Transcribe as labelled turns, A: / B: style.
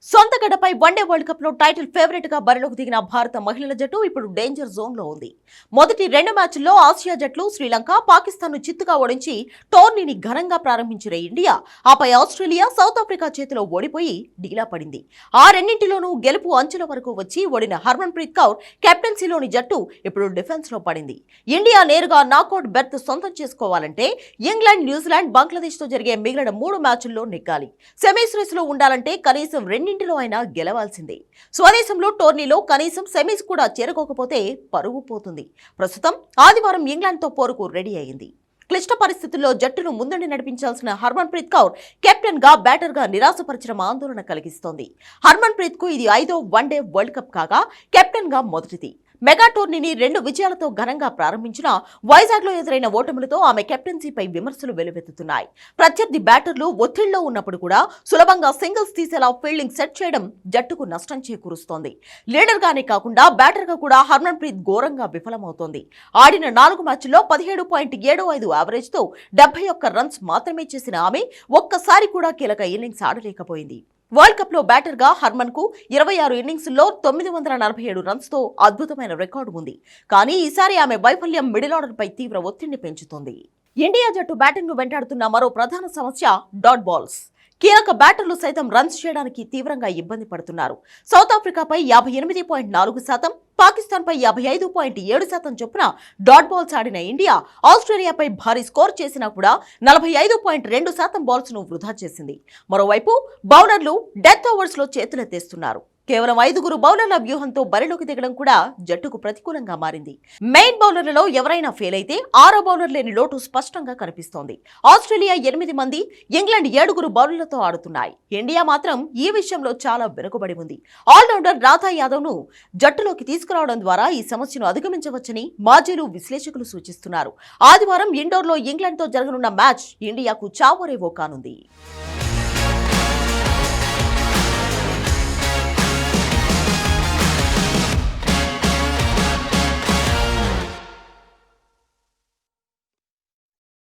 A: సొంత గడ్డపై one day world cup లో టైటిల్ ఫేవరెట్ గా బరిలోకి దిగిన భారత మహిళల జట్టు ఇప్పుడు డేంజర్ జోన్ లో ఉంది. మొదటి రెండు మ్యాచ్ల్లో ఆసియా జట్లు శ్రీలంక, పాకిస్తాన్ ను చిత్తుగా ఓడించి టోర్నీని ఘనంగా ప్రారంభించిన ఇండియా ఆపై ఆస్ట్రేలియా, సౌత్ ఆఫ్రికా చేతిలో ఓడిపోయి డీలా పడింది. ఆ రెండింటిలోనూ గెలుపు అంచుల వరకు వచ్చి ఓడిన హర్మన్ ప్రీత్ కౌర్ కెప్టెన్సీలోని జట్టు ఇప్పుడు డిఫెన్స్ లో పడింది. ఇండియా నేరుగా నాకౌట్ బెర్త్ సొంతం చేసుకోవాలంటే ఇంగ్లాండ్, న్యూజిలాండ్, బంగ్లాదేశ్ తో జరిగే మిగిలిన 3 మ్యాచ్ల్లో నెగ్గాలి. సెమీస్ రేస్ లో ఉండాలంటే కనీసం రెండింటిలో అయినా గెలవాల్సిందే. స్వదేశంలో టోర్నీలో కనీసం సెమీస్ కూడా చేరుకోకపోతే పరువు పోతుంది. ప్రస్తుతం ఆదివారం ఇంగ్లాండ్ తో పోరుకు రెడీ అయింది. క్లిష్ట పరిస్థితుల్లో జట్టును ముందుండి నడిపించాల్సిన హర్మన్ ప్రీత్ కౌర్ కెప్టెన్ గా, బ్యాటర్ గా నిరాశపరిచడం ఆందోళన కలిగిస్తోంది. హర్మన్ ప్రీత్ కు ఇది 5వ వన్డే వరల్డ్ కప్ కాగా కెప్టెన్ గా మొదటిది. మెగా టోర్నీని 2 విజయాలతో ఘనంగా ప్రారంభించిన వైజాగ్ లో ఎదురైన ఓటములతో ఆమె కెప్టెన్సీపై విమర్శలు వెలువెత్తుతున్నాయి. ప్రత్యర్థి బ్యాటర్లు ఒత్తిడిలో ఉన్నప్పుడు కూడా సులభంగా సింగిల్స్ తీసేలా ఫీల్డింగ్ సెట్ చేయడం జట్టుకు నష్టం చేకూరుస్తోంది. లీడర్ గానే కాకుండా బ్యాటర్ గా కూడా హర్మన్ ప్రీత్ ఘోరంగా విఫలమవుతోంది. ఆడిన 4 మ్యాచ్ల్లో 17.75 యావరేజ్ తో 71 రన్స్ మాత్రమే చేసిన ఆమె ఒక్కసారి కూడా కీలక ఇన్నింగ్స్ ఆడలేకపోయింది. వరల్డ్ కప్ లో బ్యాటర్ గా హర్మన్ కు 26 ఇన్నింగ్స్ల్లో 947 రన్స్ తో అద్భుతమైన రికార్డు ఉంది. కానీ ఈసారి ఆమె వైఫల్యం మిడిల్ ఆర్డర్ పై తీవ్ర ఒత్తిడిని పెంచుతోంది. ఇండియా జట్టు బ్యాటింగ్ ను వెంటాడుతున్న మరో ప్రధాన సమస్య డాట్ బాల్స్. కీలక బ్యాటర్లు సైతం రన్స్ చేయడానికి తీవ్రంగా ఇబ్బంది పడుతున్నారు. సౌత్ ఆఫ్రికాపై 58.4%, పాకిస్తాన్ పై 55.7% చొప్పున డాట్ బాల్స్ ఆడిన ఇండియా ఆస్ట్రేలియాపై భారీ స్కోర్ చేసినా కూడా 45.2% బాల్స్ ను వృధా చేసింది. మరోవైపు బౌలర్లు డెత్ ఓవర్స్ లో చేతులెత్తేస్తున్నారు. కేవలం 5 బౌలర్ల వ్యూహంతో బరిలోకి దిగడం కూడా జట్టుకు ప్రతికూలంగా మారింది. మెయిన్ బౌలర్లలో ఎవరైనా ఫెయిల్ అయితే 6వ బౌలర్ లేని లోటు స్పష్టంగా కనిపిస్తోంది. ఆస్ట్రేలియా 8 మంది, ఇంగ్లాండ్ 7 బౌలర్లతో ఆడుతున్నాయి. ఇండియా మాత్రం ఈ విషయంలో చాలా వెనుకబడి ఉంది. ఆల్రౌండర్ రాధా యాదవ్ ను జట్టులోకి తీసుకురావడం ద్వారా ఈ సమస్యను అధిగమించవచ్చని మాజీలు, విశ్లేషకులు సూచిస్తున్నారు. ఆదివారం ఇండోర్లో ఇంగ్లాండ్ తో జరగనున్న మ్యాచ్ ఇండియాకు చావోరేవో కానుంది.